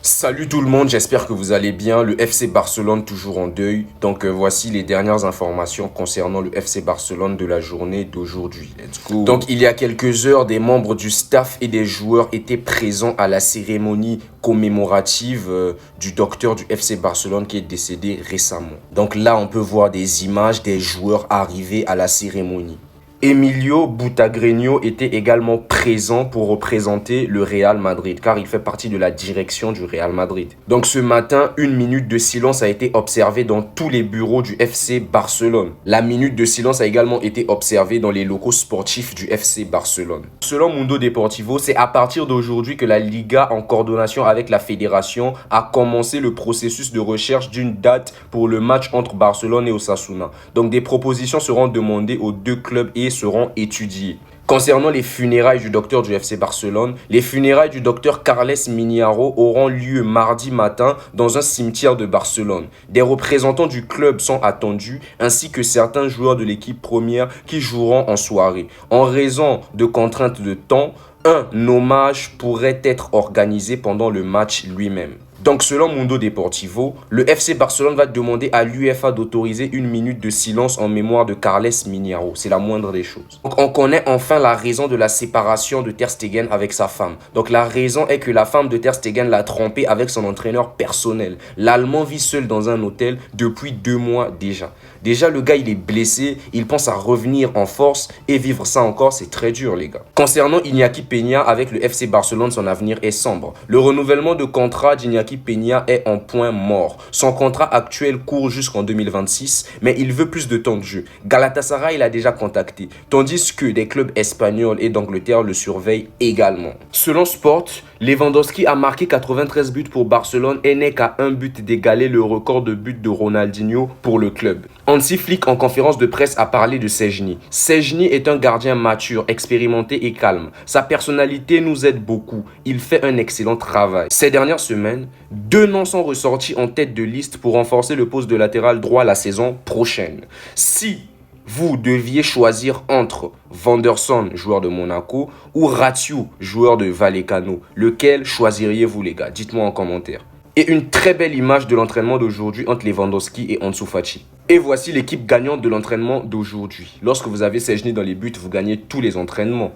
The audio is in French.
Salut tout le monde, j'espère que vous allez bien. Le FC Barcelone toujours en deuil. Donc voici les dernières informations concernant le FC Barcelone de la journée d'aujourd'hui. Let's go. Donc il y a quelques heures, des membres du staff et des joueurs étaient présents à la cérémonie commémorative du docteur du FC Barcelone qui est décédé récemment. Donc là, on peut voir des images des joueurs arrivés à la cérémonie. Emilio Butragueño était également présent pour représenter le Real Madrid, car il fait partie de la direction du Real Madrid. Donc ce matin, une minute de silence a été observée dans tous les bureaux du FC Barcelone. La minute de silence a également été observée dans les locaux sportifs du FC Barcelone. Selon Mundo Deportivo, c'est à partir d'aujourd'hui que la Liga, en coordination avec la fédération, a commencé le processus de recherche d'une date pour le match entre Barcelone et Osasuna. Donc des propositions seront demandées aux deux clubs et seront étudiés. Concernant les funérailles du docteur du FC Barcelone, les funérailles du docteur Carles Miñaro auront lieu mardi matin dans un cimetière de Barcelone. Des représentants du club sont attendus, ainsi que certains joueurs de l'équipe première qui joueront en soirée. En raison de contraintes de temps, un hommage pourrait être organisé pendant le match lui-même. Donc selon Mundo Deportivo, le FC Barcelone va demander à l'UEFA d'autoriser une minute de silence en mémoire de Carles Miñaro. C'est la moindre des choses. Donc on connaît enfin la raison de la séparation de Ter Stegen avec sa femme. Donc la raison est que la femme de Ter Stegen l'a trompé avec son entraîneur personnel. L'Allemand vit seul dans un hôtel depuis 2 mois déjà. Déjà le gars il est blessé, il pense à revenir en force et vivre ça encore c'est très dur les gars. Concernant Iñaki Peña avec le FC Barcelone, son avenir est sombre. Le renouvellement de contrat d'Iñaki Peña est en point mort. Son contrat actuel court jusqu'en 2026, mais il veut plus de temps de jeu. Galatasaray l'a déjà contacté, tandis que des clubs espagnols et d'Angleterre le surveillent également. Selon Sport, Lewandowski a marqué 93 buts pour Barcelone et n'est qu'à un but d'égaler le record de buts de Ronaldinho pour le club. Hansi Flick en conférence de presse a parlé de Szczęsny. Szczęsny est un gardien mature, expérimenté et calme. Sa personnalité nous aide beaucoup. Il fait un excellent travail. Ces dernières semaines, 2 noms sont ressortis en tête de liste pour renforcer le poste de latéral droit la saison prochaine. Si vous deviez choisir entre Vanderson, joueur de Monaco, ou Ratiu, joueur de Vallecano, lequel choisiriez-vous les gars? Dites-moi en commentaire. Et une très belle image de l'entraînement d'aujourd'hui entre Lewandowski et Ansu Fati. Et voici l'équipe gagnante de l'entraînement d'aujourd'hui. Lorsque vous avez Szczęsny dans les buts, vous gagnez tous les entraînements.